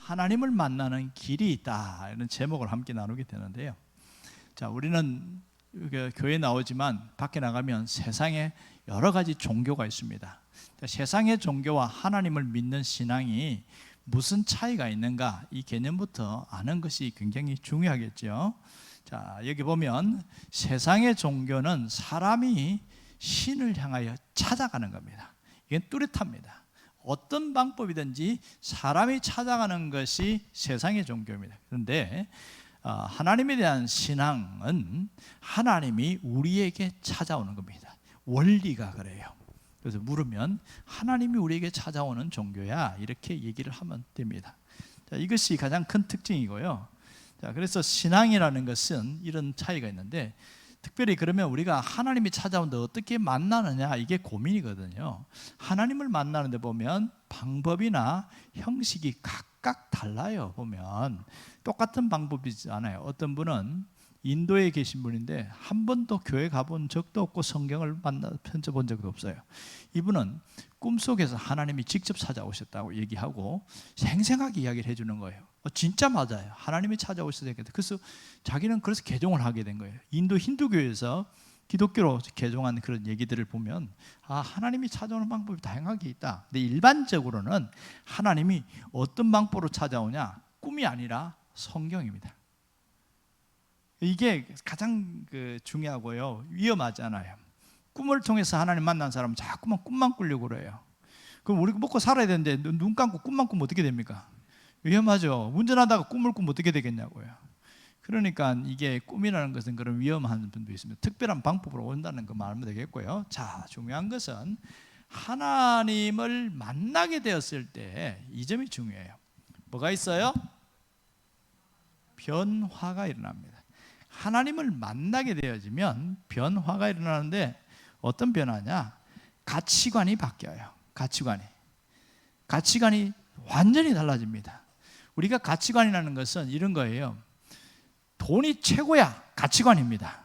하나님을 만나는 길이 있다, 이런 제목을 함께 나누게 되는데요. 자, 우리는 교회에 나오지만 밖에 나가면 세상에 여러 가지 종교가 있습니다. 세상의 종교와 하나님을 믿는 신앙이 무슨 차이가 있는가, 이 개념부터 아는 것이 굉장히 중요하겠죠. 자, 여기 보면 세상의 종교는 사람이 신을 향하여 찾아가는 겁니다. 이건 뚜렷합니다. 어떤 방법이든지 사람이 찾아가는 것이 세상의 종교입니다. 그런데 하나님에 대한 신앙은 하나님이 우리에게 찾아오는 겁니다. 원리가 그래요. 그래서 물으면 하나님이 우리에게 찾아오는 종교야, 이렇게 얘기를 하면 됩니다. 자, 이것이 가장 큰 특징이고요. 자, 그래서 신앙이라는 것은 이런 차이가 있는데, 특별히 그러면 우리가 하나님이 찾아오는데 어떻게 만나느냐, 이게 고민이거든요. 하나님을 만나는데 보면 방법이나 형식이 각각 달라요. 보면 똑같은 방법이지 않아요. 어떤 분은 인도에 계신 분인데 한 번도 교회 가본 적도 없고 성경을 펼쳐본 적도 없어요. 이분은 꿈속에서 하나님이 직접 찾아오셨다고 얘기하고 생생하게 이야기를 해주는 거예요. 진짜 맞아요. 하나님이 찾아오셔야 되겠다. 그래서 자기는 그래서 개종을 하게 된 거예요. 인도 힌두교에서 기독교로 개종한 그런 얘기들을 보면 하나님이 찾아오는 방법이 다양하게 있다. 근데 일반적으로는 하나님이 어떤 방법으로 찾아오냐, 꿈이 아니라 성경입니다. 이게 가장 중요하고요, 위험하잖아요. 꿈을 통해서 하나님 만난 사람은 자꾸만 꿈만 꾸려고 그래요. 그럼 우리가 먹고 살아야 되는데 눈 감고 꿈만 꾸면 어떻게 됩니까? 위험하죠. 운전하다가 꿈을 꾸면 어떻게 되겠냐고요. 그러니까 이게 꿈이라는 것은 그런 위험한 분도 있습니다. 특별한 방법으로 온다는 거 말하면 되겠고요. 자, 중요한 것은 하나님을 만나게 되었을 때 이 점이 중요해요. 뭐가 있어요? 변화가 일어납니다. 하나님을 만나게 되어지면 변화가 일어나는데 어떤 변화냐? 가치관이 바뀌어요. 가치관이 완전히 달라집니다. 우리가 가치관이라는 것은 이런 거예요. 돈이 최고야, 가치관입니다.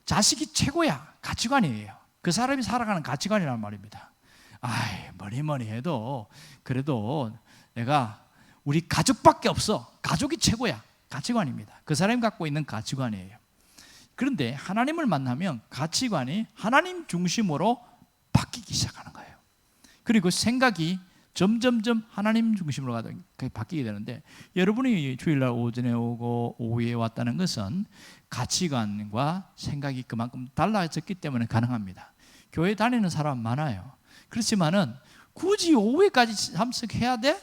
자식이 최고야, 가치관이에요. 그 사람이 살아가는 가치관이란 말입니다. 뭐니 해도 그래도 내가 우리 가족밖에 없어, 가족이 최고야, 가치관입니다. 그 사람이 갖고 있는 가치관이에요. 그런데 하나님을 만나면 가치관이 하나님 중심으로 바뀌기 시작하는 거예요. 그리고 생각이 점점점 하나님 중심으로 바뀌게 되는데, 여러분이 주일날 오전에 오고 오후에 왔다는 것은 가치관과 생각이 그만큼 달라졌기 때문에 가능합니다. 교회 다니는 사람 많아요. 그렇지만은 굳이 오후에까지 참석해야 돼?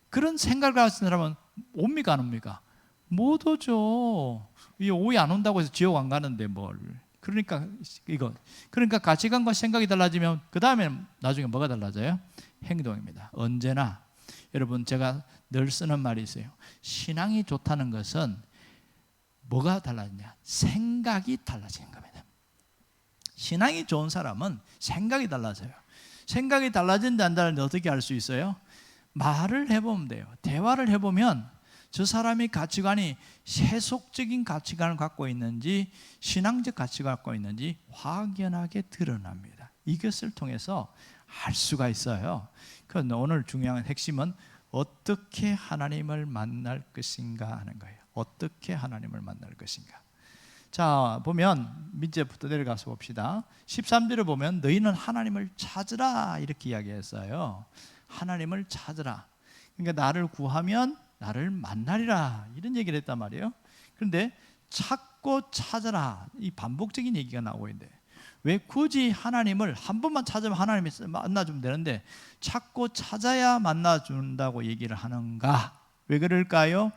그런 생각을 가진 사람은 옵니까 안 옵니까? 못 오죠. 오후에 안 온다고 해서 지옥 안 가는데 뭘. 그러니까 가치관과 생각이 달라지면 그 다음에 나중에 뭐가 달라져요? 행동입니다. 언제나 여러분, 제가 늘 쓰는 말이 있어요. 신앙이 좋다는 것은 뭐가 달라지냐? 생각이 달라지는 겁니다. 신앙이 좋은 사람은 생각이 달라져요. 생각이 달라진지 안 달라진지 어떻게 알 수 있어요? 말을 해보면 돼요. 대화를 해보면 저 사람이 가치관이 세속적인 가치관을 갖고 있는지 신앙적 가치관을 갖고 있는지 확연하게 드러납니다. 이것을 통해서 알 수가 있어요. 그런데 오늘 중요한 핵심은 어떻게 하나님을 만날 것인가 하는 거예요. 어떻게 하나님을 만날 것인가. 자, 보면 밑에부터 내려가서 봅시다. 13절을 보면 너희는 하나님을 찾으라, 이렇게 이야기했어요. 하나님을 찾으라. 그러니까 나를 구하면 나를 만나리라, 이런 얘기를 했단 말이에요. 그런데 찾고 찾으라, 이 반복적인 얘기가 나오고 있는데 왜 굳이 하나님을 한 번만 찾으면 하나님이 만나주면 되는데 찾고 찾아야 만나준다고 얘기를 하는가? 왜 그럴까요?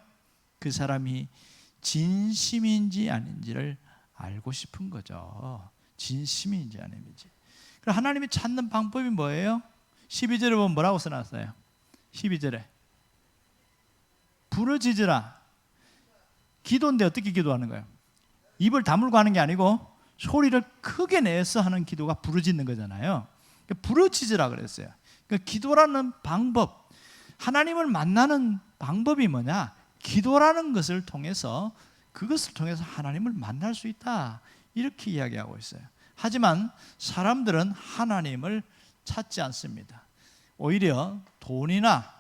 그 사람이 진심인지 아닌지를 알고 싶은 거죠. 진심인지 아닌지. 그럼 하나님이 찾는 방법이 뭐예요? 12절에 보면 뭐라고 써놨어요? 12절에 부르짖으라. 기도인데 어떻게 기도하는 거예요? 입을 다물고 하는 게 아니고 소리를 크게 내서 하는 기도가 부르짖는 거잖아요. 부르짖으라 그랬어요. 그러니까 기도라는 방법, 하나님을 만나는 방법이 뭐냐? 기도라는 것을 통해서, 그것을 통해서 하나님을 만날 수 있다, 이렇게 이야기하고 있어요. 하지만 사람들은 하나님을 찾지 않습니다. 오히려 돈이나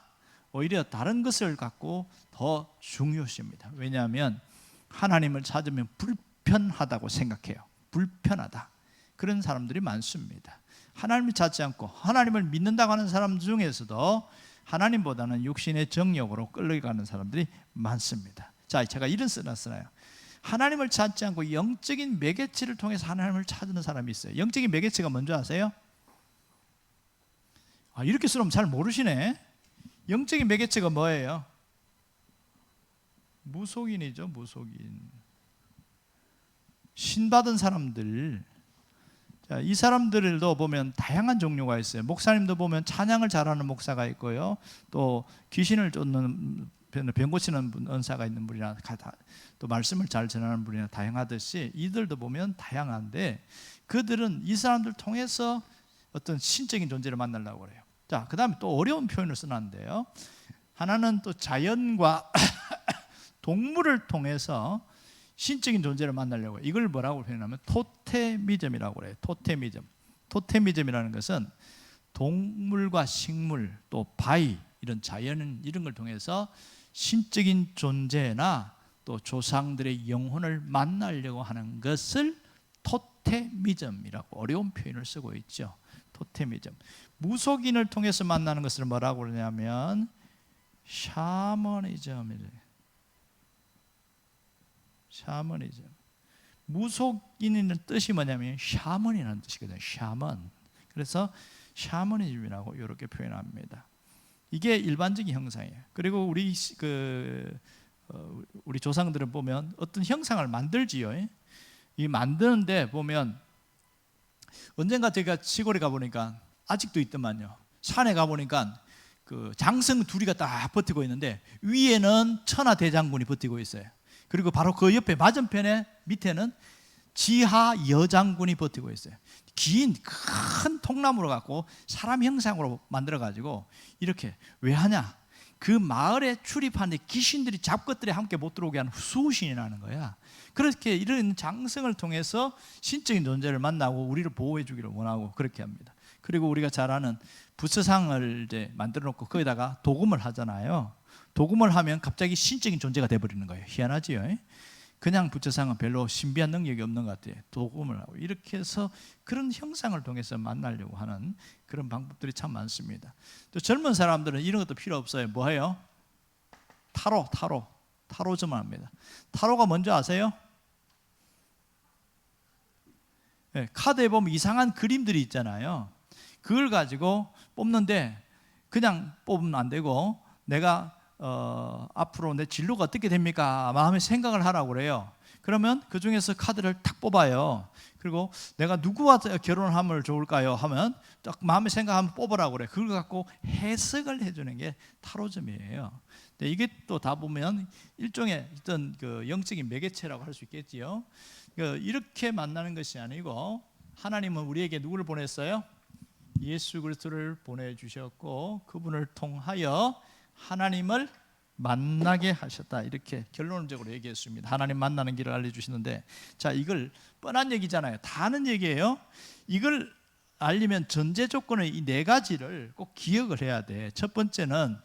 오히려 다른 것을 갖고 더 중요시합니다. 왜냐하면 하나님을 찾으면 불편하다고 생각해요. 불편하다. 그런 사람들이 많습니다. 하나님을 찾지 않고 하나님을 믿는다고 하는 사람 중에서도 하나님보다는 육신의 정욕으로 끌려가는 사람들이 많습니다. 자, 제가 이런 써놨어요. 하나님을 찾지 않고 영적인 매개체를 통해서 하나님을 찾는 사람이 있어요. 영적인 매개체가 뭔지 아세요? 이렇게 쓰면 잘 모르시네. 영적인 매개체가 뭐예요? 무속인이죠. 무속인. 신받은 사람들. 자, 이 사람들도 보면 다양한 종류가 있어요. 목사님도 보면 찬양을 잘하는 목사가 있고요. 또 귀신을 쫓는 병 고치는 은사가 있는 분이나 또 말씀을 잘 전하는 분이나 다양하듯이 이들도 보면 다양한데 그들은 이 사람들 통해서 어떤 신적인 존재를 만나려고 그래요. 자, 그 다음에 또 어려운 표현을 써놨는데요. 하나는 또 자연과 동물을 통해서 신적인 존재를 만나려고 해요. 이걸 뭐라고 표현하면 토테미즘이라고 그래요. 토테미즘. 토테미즘이라는 것은 동물과 식물 또 바위 이런 자연 이런 걸 통해서 신적인 존재나 또 조상들의 영혼을 만나려고 하는 것을 토테미즘이라고 어려운 표현을 쓰고 있죠. 토테미즘. 무속인을 통해서 만나는 것을 뭐라고 그러냐면 샤머니즘이래요. 샤머니즘. 무속인의 뜻이 뭐냐면 샤먼이라는 뜻이거든요. 샤먼. 그래서 샤머니즘이라고 이렇게 표현합니다. 이게 일반적인 형상이에요. 그리고 우리 조상들은 보면 어떤 형상을 만들지요. 이 만드는데 보면 언젠가 제가 시골에 가보니까 아직도 있더만요. 산에 가보니까 그 장성 둘이가 딱 버티고 있는데 위에는 천하대장군이 버티고 있어요. 그리고 바로 그 옆에 맞은편에 밑에는 지하 여장군이 버티고 있어요. 긴 큰 통나무로 갖고 사람 형상으로 만들어 가지고 이렇게 왜 하냐? 그 마을에 출입하는데 귀신들이 잡것들이 함께 못 들어오게 하는 수호신이 나는 거야. 그렇게 이런 장성을 통해서 신적인 존재를 만나고 우리를 보호해 주기를 원하고 그렇게 합니다. 그리고 우리가 잘 아는 부처상을 이제 만들어 놓고 거기다가 도금을 하잖아요. 도금을 하면 갑자기 신적인 존재가 돼버리는 거예요. 희한하지요. 그냥 부처상은 별로 신비한 능력이 없는 것 같아요. 도금을 하고 이렇게 해서 그런 형상을 통해서 만나려고 하는 그런 방법들이 참 많습니다. 또 젊은 사람들은 이런 것도 필요 없어요. 뭐 해요? 타로점을 합니다. 타로가 뭔지 아세요? 네, 카드에 보면 이상한 그림들이 있잖아요. 그걸 가지고 뽑는데 그냥 뽑으면 안 되고 내가 앞으로 내 진로가 어떻게 됩니까? 마음에 생각을 하라고 그래요. 그러면 그 중에서 카드를 탁 뽑아요. 그리고 내가 누구와 결혼하면 좋을까요? 하면 딱 마음에 생각하면 뽑으라고 그래요. 그걸 갖고 해석을 해주는 게 타로점이에요. 근데 이게 또 다 보면 일종의 어떤 그 영적인 매개체라고 할 수 있겠지요. 이렇게 만나는 것이 아니고 하나님은 우리에게 누구를 보냈어요? 예수 그리스도를 보내주셨고 그분을 통하여 하나님을 만나게 하셨다. 이렇게 결론적으로 얘기했습니다. 하나님 만나는 길을 알려주시는데 자, 이걸 뻔한 얘기잖아요. 다 아는 얘기예요. 이걸 알려면 전제 조건은 이 네 가지를 꼭 기억을 해야 돼. 첫 번째는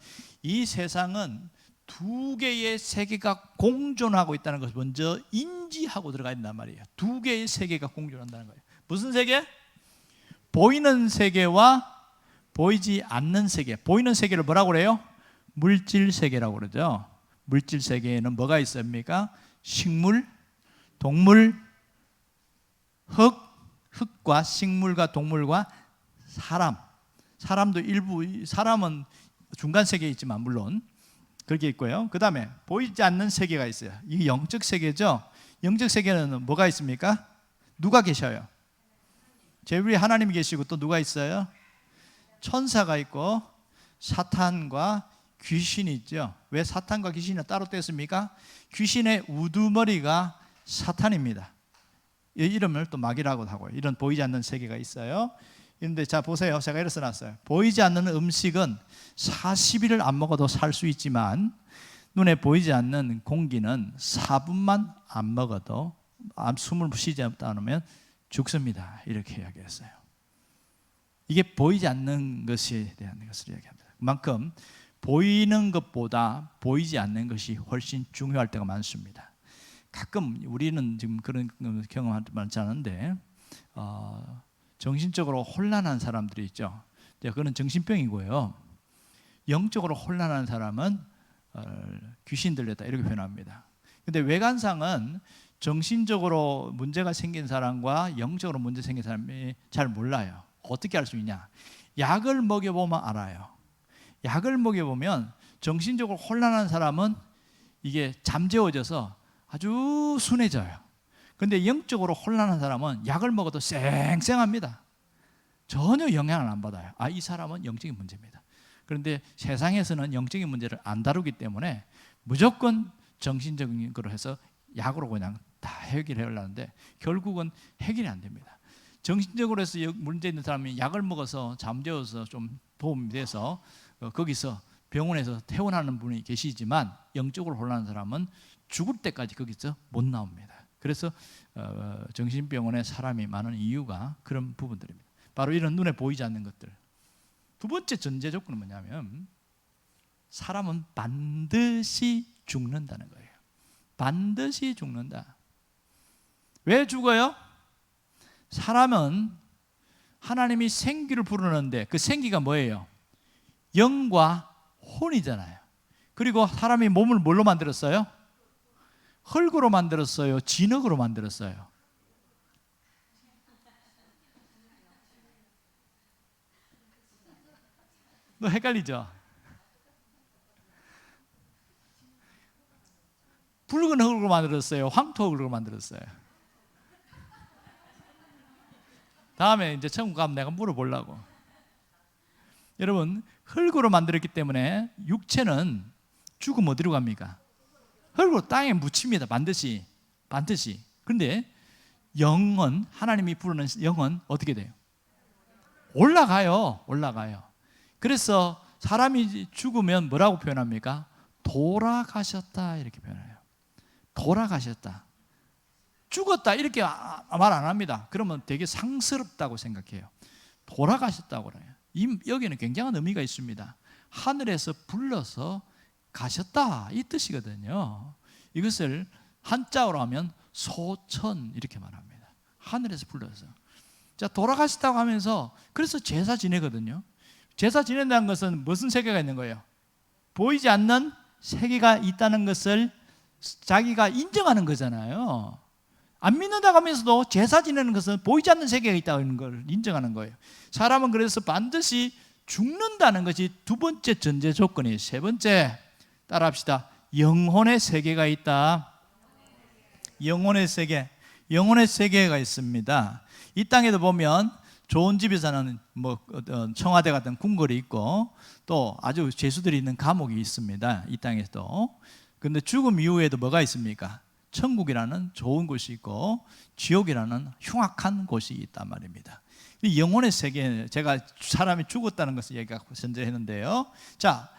이 세상은 두 개의 세계가 공존하고 있다는 것을 먼저 인지하고 들어가야 된단 말이에요. 두 개의 세계가 공존한다는 거예요. 무슨 세계? 보이는 세계와 보이지 않는 세계. 보이는 세계를 뭐라고 그래요? 물질 세계라고 그러죠. 물질 세계에는 뭐가 있습니까? 식물, 동물, 흙과 식물과 동물과 사람. 사람도 일부, 사람은 중간 세계에 있지만 물론 그렇게 있고요. 그 다음에 보이지 않는 세계가 있어요. 이게 영적 세계죠. 영적 세계는 뭐가 있습니까? 누가 계셔요? 제 위에 하나님이 계시고 또 누가 있어요? 천사가 있고 사탄과 귀신이 있죠. 왜 사탄과 귀신이 따로 뗐습니까? 귀신의 우두머리가 사탄입니다. 이 이름을 또 마귀라고도 하고요. 이런 보이지 않는 세계가 있어요. 그런데 자 보세요. 제가 이렇게 써놨어요. 보이지 않는 음식은 40일을 안 먹어도 살 수 있지만 눈에 보이지 않는 공기는 4분만 안 먹어도 숨을 쉬지 않으면 죽습니다. 이렇게 이야기했어요. 이게 보이지 않는 것에 대한 것을 이야기합니다. 그만큼 보이는 것보다 보이지 않는 것이 훨씬 중요할 때가 많습니다. 가끔 우리는 지금 그런 경험 많지 않은데 정신적으로 혼란한 사람들이 있죠. 그거는 정신병이고요. 영적으로 혼란한 사람은 귀신 들렸다 이렇게 표현합니다. 근데 외관상은 정신적으로 문제가 생긴 사람과 영적으로 문제 생긴 사람이 잘 몰라요. 어떻게 알 수 있냐? 약을 먹여보면 알아요. 약을 먹여보면 정신적으로 혼란한 사람은 이게 잠재워져서 아주 순해져요. 근데 영적으로 혼란한 사람은 약을 먹어도 쌩쌩합니다. 전혀 영향을 안 받아요. 이 사람은 영적인 문제입니다. 그런데 세상에서는 영적인 문제를 안 다루기 때문에 무조건 정신적인 걸로 해서 약으로 그냥 다 해결해 하려는데 결국은 해결이 안 됩니다. 정신적으로 해서 문제 있는 사람이 약을 먹어서 잠재워서 좀 도움이 돼서 거기서 병원에서 퇴원하는 분이 계시지만 영적으로 혼란한 사람은 죽을 때까지 거기서 못 나옵니다. 그래서 정신병원에 사람이 많은 이유가 그런 부분들입니다. 바로 이런 눈에 보이지 않는 것들. 두 번째 전제 조건은 뭐냐면 사람은 반드시 죽는다는 거예요. 반드시 죽는다. 왜 죽어요? 사람은 하나님이 생기를 부르는데 그 생기가 뭐예요? 영과 혼이잖아요. 그리고 사람이 몸을 뭘로 만들었어요? 흙으로 만들었어요? 진흙으로 만들었어요? 너 헷갈리죠? 붉은 흙으로 만들었어요? 황토 흙으로 만들었어요? 다음에 이제 천국 가면 내가 물어보려고. 여러분, 흙으로 만들었기 때문에 육체는 죽으면 어디로 갑니까? 흙으로 땅에 묻힙니다. 반드시. 그런데 영은, 하나님이 부르는 영은 어떻게 돼요? 올라가요. 그래서 사람이 죽으면 뭐라고 표현합니까? 돌아가셨다 이렇게 표현해요. 돌아가셨다. 죽었다 이렇게 말 안 합니다. 그러면 되게 상스럽다고 생각해요. 돌아가셨다고 그래요. 여기는 굉장한 의미가 있습니다. 하늘에서 불러서 가셨다 이 뜻이거든요. 이것을 한자어로 하면 소천 이렇게 말합니다. 하늘에서 불러서. 자, 돌아가셨다고 하면서 그래서 제사 지내거든요. 제사 지낸다는 것은 무슨 세계가 있는 거예요? 보이지 않는 세계가 있다는 것을 자기가 인정하는 거잖아요. 안 믿는다고 하면서도 제사 지내는 것은 보이지 않는 세계가 있다는 걸 인정하는 거예요. 사람은 그래서 반드시 죽는다는 것이 두 번째 전제 조건이에요. 세 번째, 따라합시다. 영혼의 세계가 있다. 영혼의 세계가 있습니다. 이 땅에도 보면 좋은 집에 사는 청와대 같은 궁궐이 있고 또 아주 죄수들이 있는 감옥이 있습니다. 이 땅에도. 그런데 죽음 이후에도 뭐가 있습니까? 천국이라는 좋은 곳이 있고 지옥이라는 흉악한 곳이 있단 말입니다. 이 영혼의 세계, 제가 사람이 죽었다는 것을 얘기하고 전제했는데요. 자,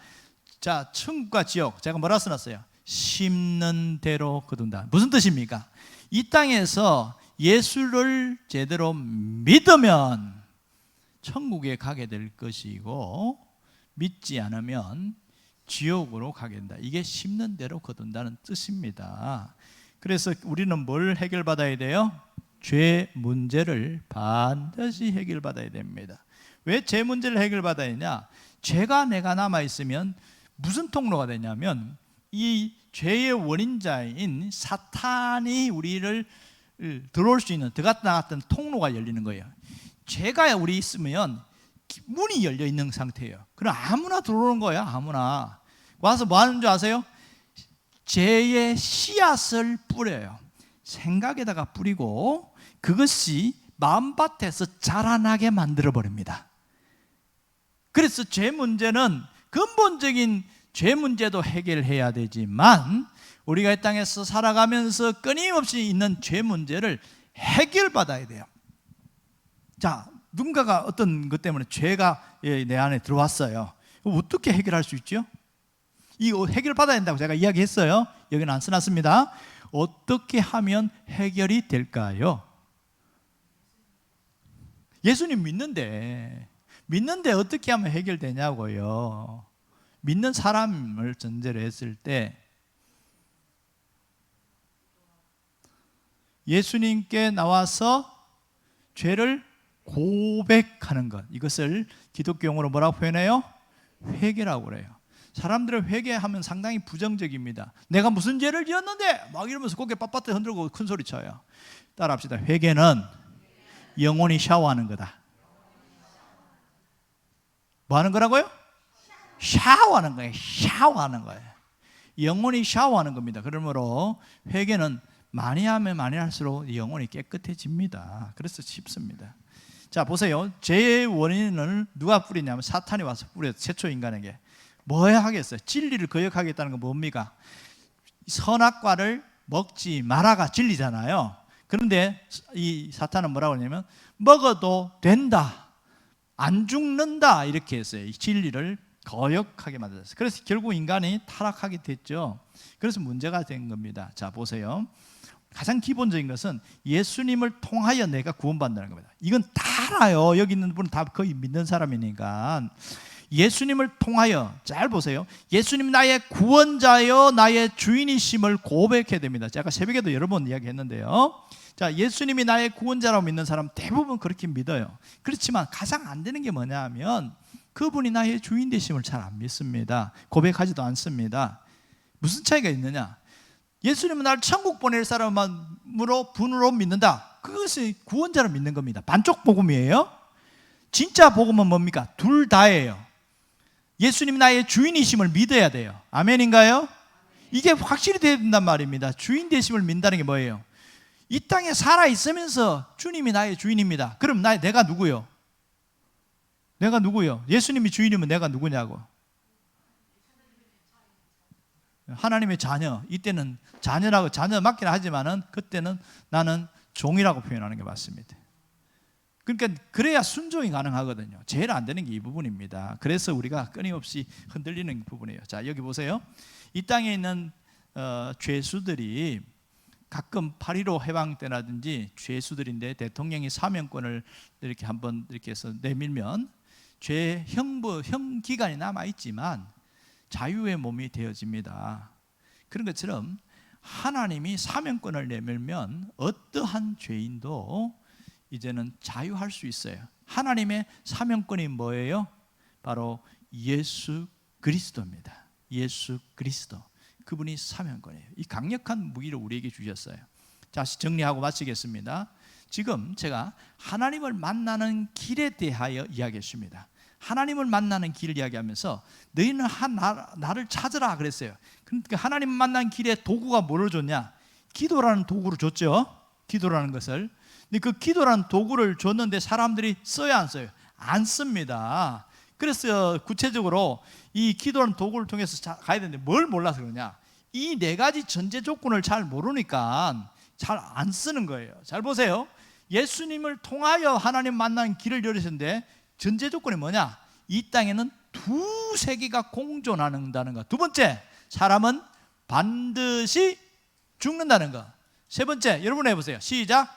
천국과 지옥, 제가 뭐라 써놨어요? 심는 대로 거둔다. 무슨 뜻입니까? 이 땅에서 예수를 제대로 믿으면 천국에 가게 될 것이고 믿지 않으면 지옥으로 가게 된다. 이게 심는 대로 거둔다는 뜻입니다. 그래서 우리는 뭘 해결받아야 돼요? 죄 문제를 반드시 해결받아야 됩니다. 왜 죄 문제를 해결받아야 되냐? 죄가 내가 남아있으면 무슨 통로가 되냐면 이 죄의 원인자인 사탄이 우리를 들어올 수 있는 들어갔다 나갔던 통로가 열리는 거예요. 죄가 우리 있으면 문이 열려 있는 상태예요. 그럼 아무나 들어오는 거예요. 아무나 와서 뭐 하는 줄 아세요? 죄의 씨앗을 뿌려요. 생각에다가 뿌리고 그것이 마음밭에서 자라나게 만들어 버립니다. 그래서 죄 문제는 근본적인 죄 문제도 해결해야 되지만 우리가 이 땅에서 살아가면서 끊임없이 있는 죄 문제를 해결받아야 돼요. 자, 누군가가 어떤 것 때문에 죄가 내 안에 들어왔어요. 어떻게 해결할 수 있죠? 이거 해결받아야 된다고 제가 이야기했어요. 여기는 안 써놨습니다. 어떻게 하면 해결이 될까요? 예수님 믿는데 어떻게 하면 해결되냐고요. 믿는 사람을 전제로 했을 때 예수님께 나와서 죄를 고백하는 것, 이것을 기독교 용어로 뭐라고 표현해요? 회개라고 그래요. 사람들은 회개하면 상당히 부정적입니다. 내가 무슨 죄를 지었는데 막 이러면서 고개 빳빳하게 흔들고 큰 소리 쳐요. 따라합시다. 회개는 영혼이 샤워하는 거다. 뭐 하는 거라고요? 샤워하는 거예요. 샤워하는 거예요. 영혼이 샤워하는 겁니다. 그러므로 회개는 많이 하면 많이 할수록 영혼이 깨끗해집니다. 그래서 쉽습니다. 자, 보세요. 죄의 원인을 누가 뿌리냐면 사탄이 와서 뿌려서 최초 인간에게 뭐 하겠어요? 진리를 거역하겠다는 건 뭡니까? 선악과를 먹지 마라가 진리잖아요. 그런데 이 사탄은 뭐라고 하냐면 먹어도 된다, 안 죽는다, 이렇게 했어요. 이 진리를 거역하게 만들었어요. 그래서 결국 인간이 타락하게 됐죠. 그래서 문제가 된 겁니다. 자, 보세요. 가장 기본적인 것은 예수님을 통하여 내가 구원받는다는 겁니다. 이건 다 알아요. 여기 있는 분은 다 거의 믿는 사람이니까. 예수님을 통하여, 잘 보세요. 예수님 나의 구원자여 나의 주인이심을 고백해야 됩니다. 제가 새벽에도 여러 번 이야기했는데요. 자, 예수님이 나의 구원자라고 믿는 사람 대부분 그렇게 믿어요. 그렇지만 가장 안 되는 게 뭐냐 하면 그분이 나의 주인 되심을 잘 안 믿습니다. 고백하지도 않습니다. 무슨 차이가 있느냐? 예수님은 나를 천국 보낼 사람으로 분으로 믿는다. 그것이 구원자를 믿는 겁니다. 반쪽 복음이에요. 진짜 복음은 뭡니까? 둘 다예요. 예수님이 나의 주인이심을 믿어야 돼요. 아멘인가요? 이게 확실히 돼야 된단 말입니다. 주인 되심을 믿는다는 게 뭐예요? 이 땅에 살아있으면서 주님이 나의 주인입니다. 그럼 내가 누구요? 내가 누구요? 예수님이 주인이면 내가 누구냐고. 하나님의 자녀. 이때는 자녀라고, 자녀 맞긴 하지만은 그때는 나는 종이라고 표현하는 게 맞습니다. 그러니까 그래야 순종이 가능하거든요. 제일 안 되는 게 이 부분입니다. 그래서 우리가 끊임없이 흔들리는 부분이에요. 자, 여기 보세요. 이 땅에 있는 죄수들이 가끔 8.15 해방 때라든지 죄수들인데 대통령이 사면권을 이렇게 한번 이렇게 해서 내밀면 형 기간이 남아 있지만 자유의 몸이 되어집니다. 그런 것처럼 하나님이 사면권을 내밀면 어떠한 죄인도 이제는 자유할 수 있어요. 하나님의 사면권이 뭐예요? 바로 예수 그리스도입니다. 예수 그리스도. 그분이 사면권이에요. 이 강력한 무기를 우리에게 주셨어요. 자, 정리하고 마치겠습니다. 지금 제가 하나님을 만나는 길에 대하여 이야기했습니다. 하나님을 만나는 길을 이야기하면서 너희는 나를 찾으라 그랬어요. 그러니까 하나님 만나는 길에 도구가 뭐를 줬냐? 기도라는 도구를 줬죠. 기도라는 것을. 근데 그 기도라는 도구를 줬는데 사람들이 써야 안 써요? 안 씁니다. 그래서 구체적으로 이 기도라는 도구를 통해서 가야 되는데 뭘 몰라서 그러냐? 이 네 가지 전제 조건을 잘 모르니까 잘 안 쓰는 거예요. 잘 보세요. 예수님을 통하여 하나님 만나는 길을 열으셨는데 전제 조건이 뭐냐? 이 땅에는 두 세계가 공존한다는 것. 두 번째, 사람은 반드시 죽는다는 것. 세 번째, 여러분 해보세요. 시작.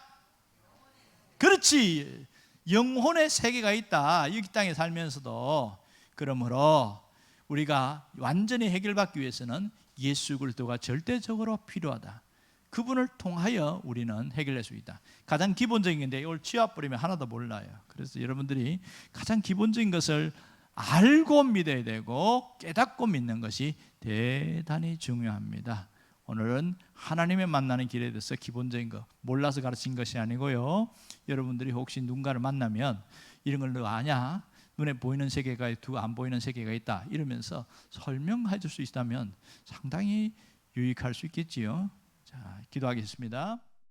그렇지. 영혼의 세계가 있다. 이 땅에 살면서도. 그러므로 우리가 완전히 해결받기 위해서는 예수 그리스도가 절대적으로 필요하다. 그분을 통하여 우리는 해결할 수 있다. 가장 기본적인 건데 이걸 치워버리면 하나도 몰라요. 그래서 여러분들이 가장 기본적인 것을 알고 믿어야 되고 깨닫고 믿는 것이 대단히 중요합니다. 오늘은 하나님의 만나는 길에 대해서 기본적인 거 몰라서 가르친 것이 아니고요. 여러분들이 혹시 누군가를 만나면 이런 걸 너 아냐? 눈에 보이는 세계가 있고 안 보이는 세계가 있다 이러면서 설명해 줄 수 있다면 상당히 유익할 수 있겠지요. 자, 기도하겠습니다.